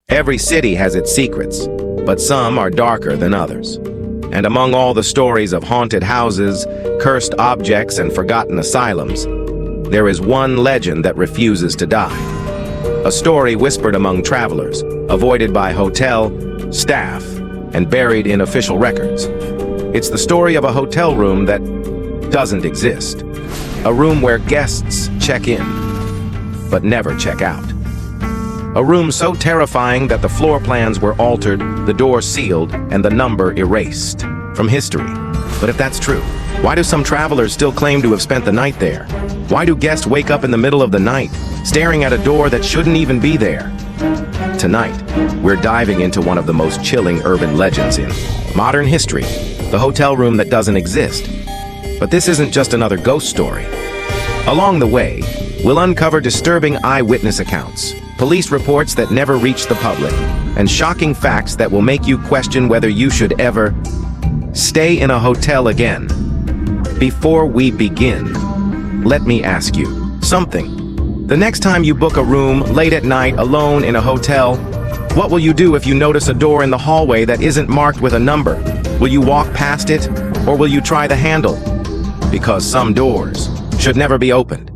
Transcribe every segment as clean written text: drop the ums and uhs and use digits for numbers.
Every city has its secrets, but some are darker than others. And among all the stories of haunted houses, cursed objects, and forgotten asylums, there is one legend that refuses to die. A story whispered among travelers, avoided by hotel staff, and buried in official records. It's the story of a hotel room that doesn't exist. A room where guests check in, but never check out. A room so terrifying that the floor plans were altered, the door sealed, and the number erased from history. But if that's true, why do some travelers still claim to have spent the night there? Why do guests wake up in the middle of the night, staring at a door that shouldn't even be there? Tonight, we're diving into one of the most chilling urban legends in modern history, the hotel room that doesn't exist. But this isn't just another ghost story. Along the way, we'll uncover disturbing eyewitness accounts, police reports that never reach the public, and shocking facts that will make you question whether you should ever stay in a hotel again. Before we begin, let me ask you something. The next time you book a room late at night alone in a hotel, what will you do if you notice a door in the hallway that isn't marked with a number? Will you walk past it, or will you try the handle? Because some doors should never be opened.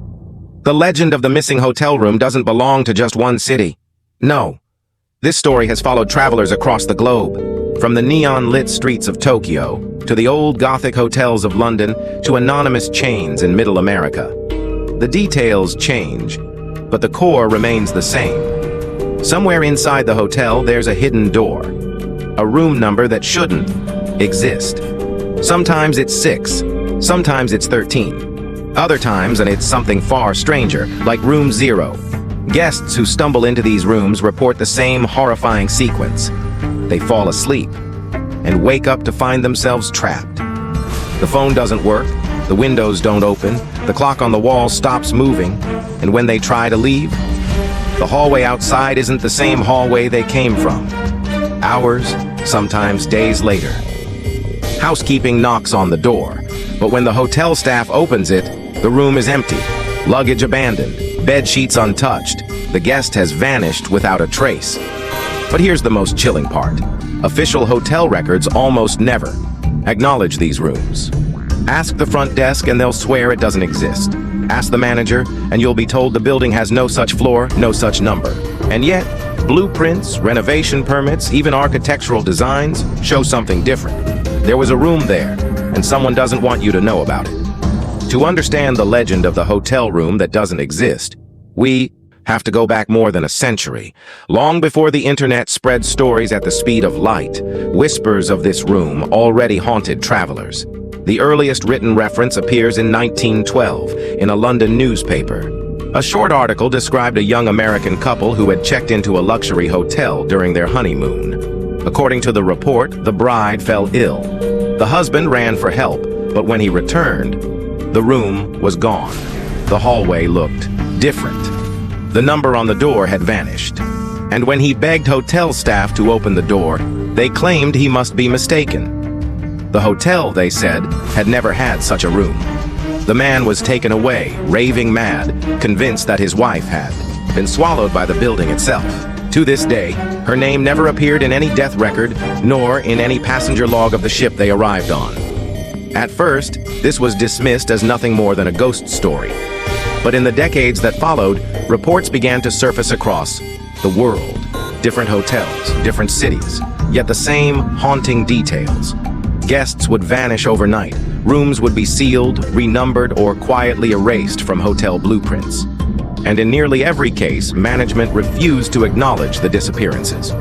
The legend of the missing hotel room doesn't belong to just one city. No. This story has followed travelers across the globe, from the neon-lit streets of Tokyo, to the old Gothic hotels of London, to anonymous chains in Middle America. The details change, but the core remains the same. Somewhere inside the hotel, there's a hidden door, a room number that shouldn't exist. Sometimes it's 6, sometimes it's 13. Other times, and it's something far stranger, like Room 0. Guests who stumble into these rooms report the same horrifying sequence. They fall asleep and wake up to find themselves trapped. The phone doesn't work, the windows don't open, the clock on the wall stops moving, and when they try to leave, the hallway outside isn't the same hallway they came from. Hours, sometimes days later. Housekeeping knocks on the door, but when the hotel staff opens it, the room is empty, luggage abandoned, bed sheets untouched. The guest has vanished without a trace. But here's the most chilling part. Official hotel records almost never acknowledge these rooms. Ask the front desk and they'll swear it doesn't exist. Ask the manager and you'll be told the building has no such floor, no such number. And yet, blueprints, renovation permits, even architectural designs show something different. There was a room there, and someone doesn't want you to know about it. To understand the legend of the hotel room that doesn't exist, we have to go back more than a century. Long before the internet spread stories at the speed of light, whispers of this room already haunted travelers. The earliest written reference appears in 1912 in a London newspaper. A short article described a young American couple who had checked into a luxury hotel during their honeymoon. According to the report, the bride fell ill. The husband ran for help, but when he returned, the room was gone. The hallway looked different. The number on the door had vanished. And when he begged hotel staff to open the door, they claimed he must be mistaken. The hotel, they said, had never had such a room. The man was taken away, raving mad, convinced that his wife had been swallowed by the building itself. To this day, her name never appeared in any death record, nor in any passenger log of the ship they arrived on. At first, this was dismissed as nothing more than a ghost story. But in the decades that followed, reports began to surface across the world. Different hotels, different cities, yet the same haunting details. Guests would vanish overnight, rooms would be sealed, renumbered, or quietly erased from hotel blueprints. And in nearly every case, management refused to acknowledge the disappearances.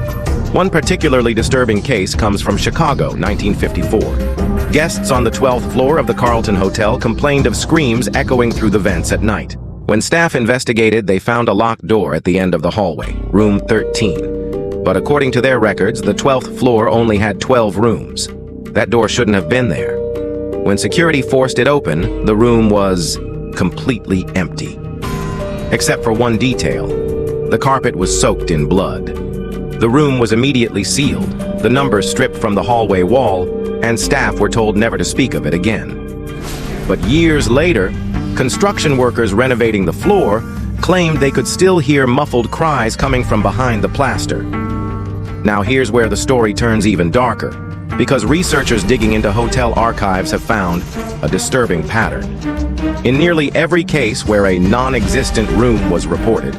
One particularly disturbing case comes from Chicago, 1954. Guests on the 12th floor of the Carlton Hotel complained of screams echoing through the vents at night. When staff investigated, they found a locked door at the end of the hallway, room 13. But according to their records, the 12th floor only had 12 rooms. That door shouldn't have been there. When security forced it open, the room was completely empty. Except for one detail. The carpet was soaked in blood. The room was immediately sealed, the numbers stripped from the hallway wall, and staff were told never to speak of it again. But years later, construction workers renovating the floor claimed they could still hear muffled cries coming from behind the plaster. Now here's where the story turns even darker, because researchers digging into hotel archives have found a disturbing pattern. In nearly every case where a non-existent room was reported,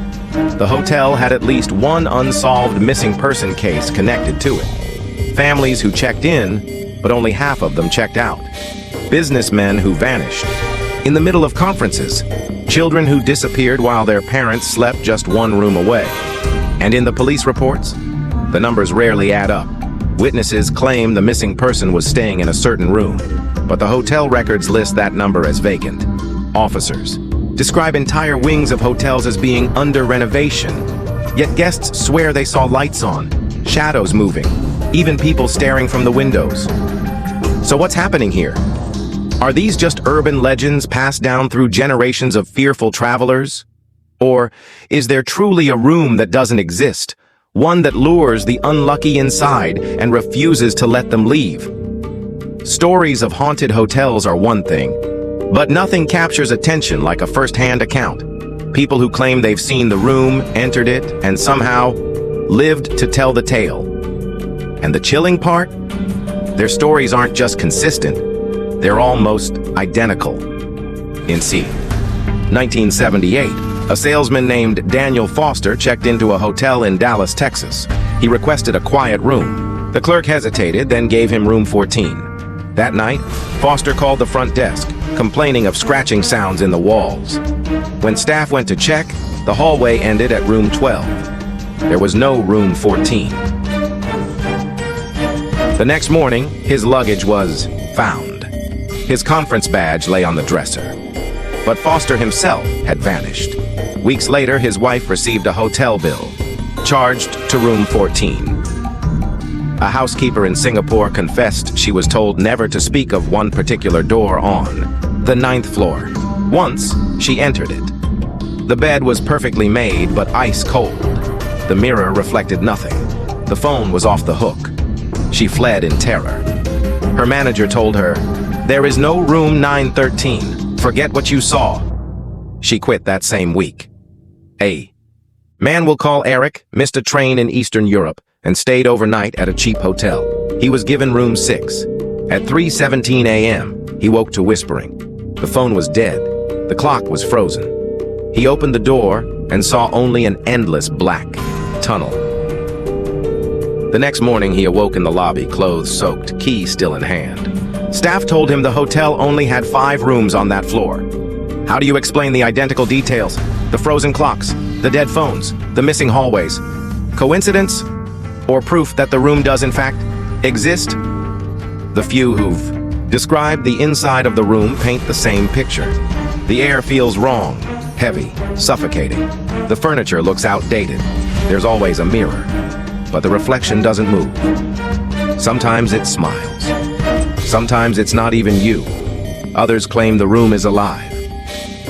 the hotel had at least one unsolved missing person case connected to it. Families who checked in, but only half of them checked out. Businessmen who vanished in the middle of conferences. Children who disappeared while their parents slept just one room away. And in the police reports, the numbers rarely add up. Witnesses claim the missing person was staying in a certain room, but the hotel records list that number as vacant. Officers describe entire wings of hotels as being under renovation, yet guests swear they saw lights on, shadows moving, even people staring from the windows. So what's happening here? Are these just urban legends passed down through generations of fearful travelers? Or is there truly a room that doesn't exist, one that lures the unlucky inside and refuses to let them leave? Stories of haunted hotels are one thing, but nothing captures attention like a first-hand account. People who claim they've seen the room, entered it, and somehow lived to tell the tale. And the chilling part? Their stories aren't just consistent, they're almost identical. In c. 1978, a salesman named Daniel Foster checked into a hotel in Dallas, Texas. He requested a quiet room. The clerk hesitated, then gave him room 14. That night, Foster called the front desk, complaining of scratching sounds in the walls. When staff went to check, the hallway ended at room 12. There was no room 14. The next morning, his luggage was found. His conference badge lay on the dresser. But Foster himself had vanished. Weeks later, his wife received a hotel bill, charged to room 14. A housekeeper in Singapore confessed she was told never to speak of one particular door on the 9th floor. Once, she entered it. The bed was perfectly made, but ice cold. The mirror reflected nothing. The phone was off the hook. She fled in terror. Her manager told her, "There is no room 913. Forget what you saw." She quit that same week. A man will call Eric, missed a train in Eastern Europe, and stayed overnight at a cheap hotel. He was given room 6. At 3:17 a.m., he woke to whispering. The phone was dead. The clock was frozen. He opened the door and saw only an endless black tunnel. The next morning, he awoke in the lobby, clothes soaked, key still in hand. Staff told him the hotel only had 5 rooms on that floor. How do you explain the identical details? The frozen clocks, the dead phones, the missing hallways. Coincidence? Or proof that the room does in fact exist? The few who've described the inside of the room paint the same picture. The air feels wrong, heavy, suffocating. The furniture looks outdated. There's always a mirror, but the reflection doesn't move. Sometimes it smiles. Sometimes it's not even you. Others claim the room is alive.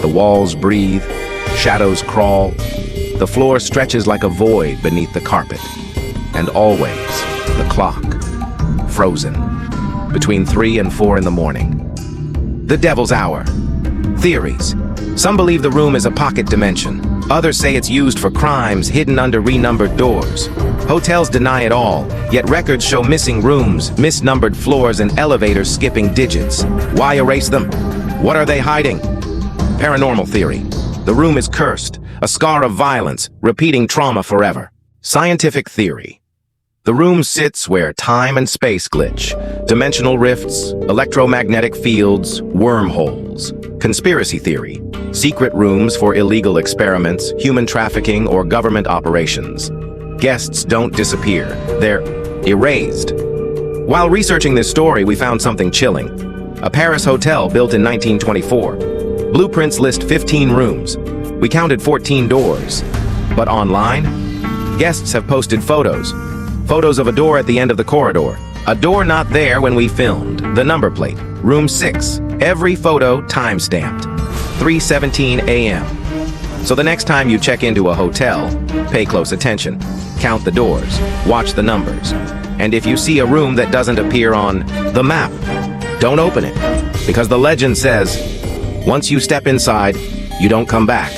The walls breathe, shadows crawl. The floor stretches like a void beneath the carpet. And always, the clock, frozen, between 3 and 4 in the morning. The devil's hour. Theories. Some believe the room is a pocket dimension. Others say it's used for crimes hidden under renumbered doors. Hotels deny it all, yet records show missing rooms, misnumbered floors, and elevators skipping digits. Why erase them? What are they hiding? Paranormal theory. The room is cursed, a scar of violence, repeating trauma forever. Scientific theory. The room sits where time and space glitch. Dimensional rifts, electromagnetic fields, wormholes. Conspiracy theory. Secret rooms for illegal experiments, human trafficking, or government operations. Guests don't disappear. They're erased. While researching this story, we found something chilling. A Paris hotel built in 1924. Blueprints list 15 rooms. We counted 14 doors. But online, guests have posted photos. Photos of a door at the end of the corridor. A door not there when we filmed. The number plate, room 6. Every photo time-stamped. 3:17 a.m. So the next time you check into a hotel, pay close attention. Count the doors. Watch the numbers. And if you see a room that doesn't appear on the map, don't open it. Because the legend says, once you step inside, you don't come back.